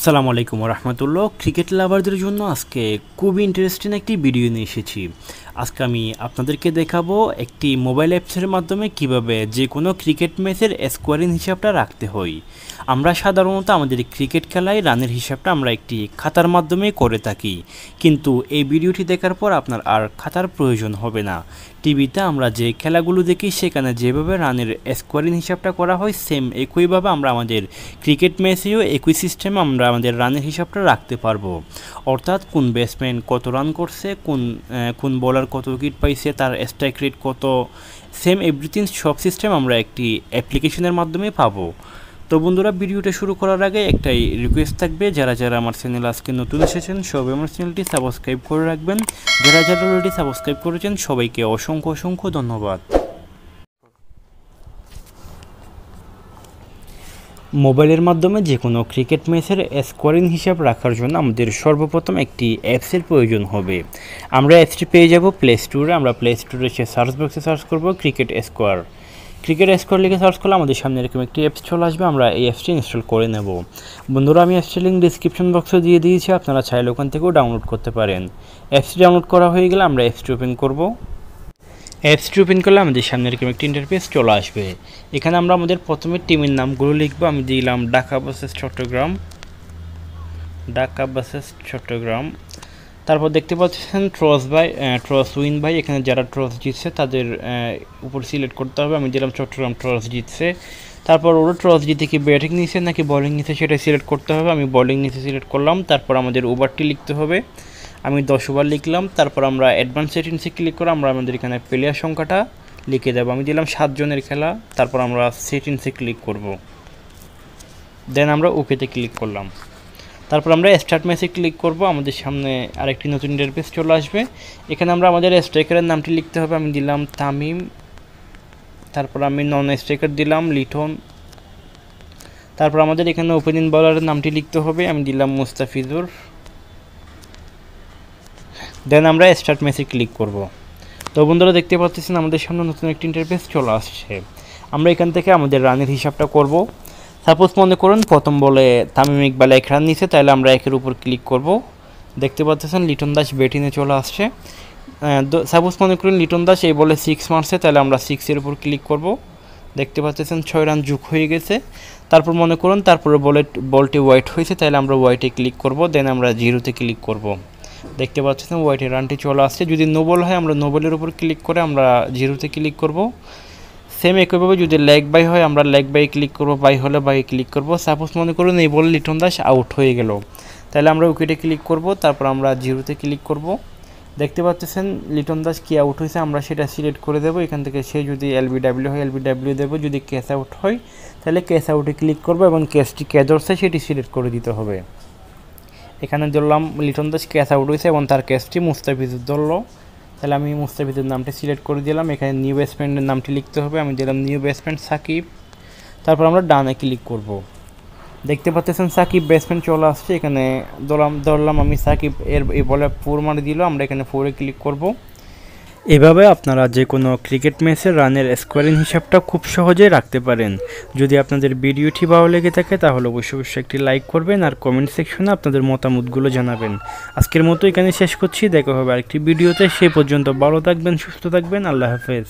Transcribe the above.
আসসালামু আলাইকুম রহমতুল্লাহ। ক্রিকেট লাভারদের জন্য আজকে খুব ইন্টারেস্টিং একটি ভিডিও নিয়ে এসেছি। আজকে আমি আপনাদেরকে দেখাবো একটি মোবাইল অ্যাপসের মাধ্যমে কিভাবে যে কোনো ক্রিকেট ম্যাচের স্কোরিং হিসাবটা রাখতে হয়। আমরা সাধারণত আমাদের ক্রিকেট খেলায় রানের হিসাবটা আমরা একটি খাতার মাধ্যমে করে থাকি, কিন্তু এই ভিডিওটি দেখার পর আপনার আর খাতার প্রয়োজন হবে না। টিভিতে আমরা যে খেলাগুলো দেখি সেখানে যেভাবে রানের স্কোরিং হিসাবটা করা হয় সেম একইভাবে আমরা আমাদের ক্রিকেট ম্যাচেও একই সিস্টেমে আমরা আমাদের রানের হিসাবটা রাখতে পারবো। অর্থাৎ কোন ব্যাটসম্যান কত রান করছে, কোন বোলার কত উইকেট পাইছে, তার স্ট্রাইক রেট কত, সেম এভরিথিং সব সিস্টেম আমরা একটি অ্যাপ্লিকেশনের মাধ্যমে পাবো। তো বন্ধুরা, ভিডিওটা শুরু করার আগে একটাই রিকোয়েস্ট থাকবে, যারা যারা আমার চ্যানেল আজকে নতুন এসেছেন সবাই আমার চ্যানেলটি সাবস্ক্রাইব করে রাখবেন। যারা যারা অলরেডি সাবস্ক্রাইব করেছেন সবাইকে অসংখ্য অসংখ্য ধন্যবাদ। মোবাইলের মাধ্যমে যে কোনো ক্রিকেট ম্যাচের স্কোরিং হিসাব রাখার জন্য আমাদের সর্বপ্রথম একটি অ্যাপসের প্রয়োজন হবে। আমরা অ্যাপসটি পেয়ে যাব প্লে স্টোরে। আমরা প্লে স্টোরে এসে সার্চ বক্সে সার্চ করব ক্রিকেট স্কোয়ার লিখে সার্চ করলে আমাদের সামনে এরকম একটি অ্যাপস চলে আসবে। আমরা এই অ্যাপসটি ইনস্টল করে নেব। বন্ধুরা, আমি অ্যাপসটির লিঙ্ক ডিসক্রিপশন বক্সে দিয়ে দিয়েছি, আপনারা চাইলে ওখান থেকেও ডাউনলোড করতে পারেন। অ্যাপসটি ডাউনলোড করা হয়ে গেলে আমরা অ্যাপসটি ওপেন করব। অ্যাপসটি ওপেন করলে আমাদের সামনে এরকম একটি ইন্টারফেস চলে আসবে। এখানে আমরা আমাদের প্রথমে টিমের নামগুলো লিখব। আমি দিলাম ঢাকা ভার্সেস চট্টগ্রাম। তারপর দেখতে পাচ্ছেন টস উইন বাই, এখানে যারা টস জিতছে তাদের উপর সিলেক্ট করতে হবে। আমি দিলাম চট্টগ্রাম টস জিতছে। তারপর ওরা টস জিতে কি ব্যাটিং নিচ্ছে নাকি বোলিং নিচ্ছে সেটা সিলেক্ট করতে হবে। আমি বোলিং নিচে সিলেক্ট করলাম। তারপর আমাদের ওভারটি লিখতে হবে। আমি 10 ওভার লিখলাম। তারপর আমরা অ্যাডভান্স সেটিংসে ক্লিক করে আমরা আমাদের এখানে প্লেয়ার সংখ্যাটা লিখে দেবো। আমি দিলাম 7 জনের খেলা। তারপর আমরা সেটিংসে ক্লিক করব। দেন আমরা ওকেতে ক্লিক করলাম। তারপর আমরা স্টার্ট ম্যাচে ক্লিক করব। আমাদের সামনে আরেকটি নতুন ইন্টারফেস চলে আসবে। এখানে আমরা আমাদের স্ট্রাইকারের নামটি লিখতে হবে। আমি দিলাম তামিম। তারপর আমি নন স্ট্রাইকার দিলাম লিটন। তারপর আমাদের এখানে ওপেনিং বোলারের নামটি লিখতে হবে। আমি দিলাম মুস্তাফিজুর। দেন আমরা স্টার্ট ম্যাচে ক্লিক করব। তো বন্ধুরা, দেখতে পাচ্ছেন আমাদের সামনে নতুন একটি ইন্টারফেস চলে আসছে। আমরা এখান থেকে আমাদের রানের হিসাবটা করব। সাপোজ মনে করুন প্রথম বলে তামিম ইকবাল 1 রান নিচ্ছে, তাহলে আমরা 1-এর উপর ক্লিক করব। দেখতে পাচ্ছেন লিটন দাস ব্যাটিংয়ে চলে আসছে। সাপোজ মনে করুন লিটন দাস এই বলে 6 মারছে, তাহলে আমরা 6-এর উপর ক্লিক করব। দেখতে পাচ্ছেন 6 রান যোগ হয়ে গেছে। তারপর মনে করুন তারপরে বলটি ওয়াইড হয়েছে, তাহলে আমরা ওয়াইটে ক্লিক করব। দেন আমরা 0-তে ক্লিক করব। দেখতে পাচ্ছেন ওয়াইটের রানটি চলে আসছে। যদি নো বল হয় আমরা নো বলের উপর ক্লিক করে আমরা 0-তে ক্লিক করব। সেম একইভাবে যদি লেগ বাই হয় আমরা লেগ বাই ক্লিক করব, বাই হলে বাই ক্লিক করব। সাপোজ মনে করুন এই বলে লিটন দাস আউট হয়ে গেল, তাহলে আমরা উইকেটে ক্লিক করব। তারপর আমরা 0-তে ক্লিক করব। দেখতে পাচ্ছেন লিটন দাস কি আউট হয়েছে আমরা সেটা সিলেক্ট করে দেবো। এখান থেকে সে যদি LBW হয় LBW দেবো, যদি ক্যাচ আউট হয় তাহলে ক্যাচ আউটে ক্লিক করব এবং ক্যাচটি কে ধরছে সেটি সিলেক্ট করে দিতে হবে। এখানে ধরলাম লিটন দাস ক্যাচ আউট হয়েছে এবং তার ক্যাচটি মুস্তাফিজুর ধরলো, তাহলে আমি মুস্তাফিজুর নামটি সিলেক্ট করে দিলাম। এখানে নিউ ব্যাটসম্যানের নামটি লিখতে হবে। আমি দিলাম নিউ ব্যাটসম্যান সাকিব। তারপর আমরা ডানে ক্লিক করব। দেখতে পাচ্ছেন সাকিব ব্যাটসম্যান চলে আসছে। এখানে ধরলাম আমি সাকিব এই বলে 4 মারে দিল, আমরা এখানে 4-এ ক্লিক করব। এভাবে আপনারা যে কোনো ক্রিকেট ম্যাচের রানের স্কোরিং হিসাবটা খুব সহজেই রাখতে পারেন। যদি আপনাদের ভিডিওটি ভালো লেগে থাকে তাহলে অবশ্যই একটি লাইক করবেন আর কমেন্ট সেকশনে আপনাদের মতামতগুলো জানাবেন। আজকের মতো এখানে শেষ করছি, দেখা হবে আরেকটি ভিডিওতে। সেই পর্যন্ত ভালো থাকবেন, সুস্থ থাকবেন, আল্লাহ হাফেজ।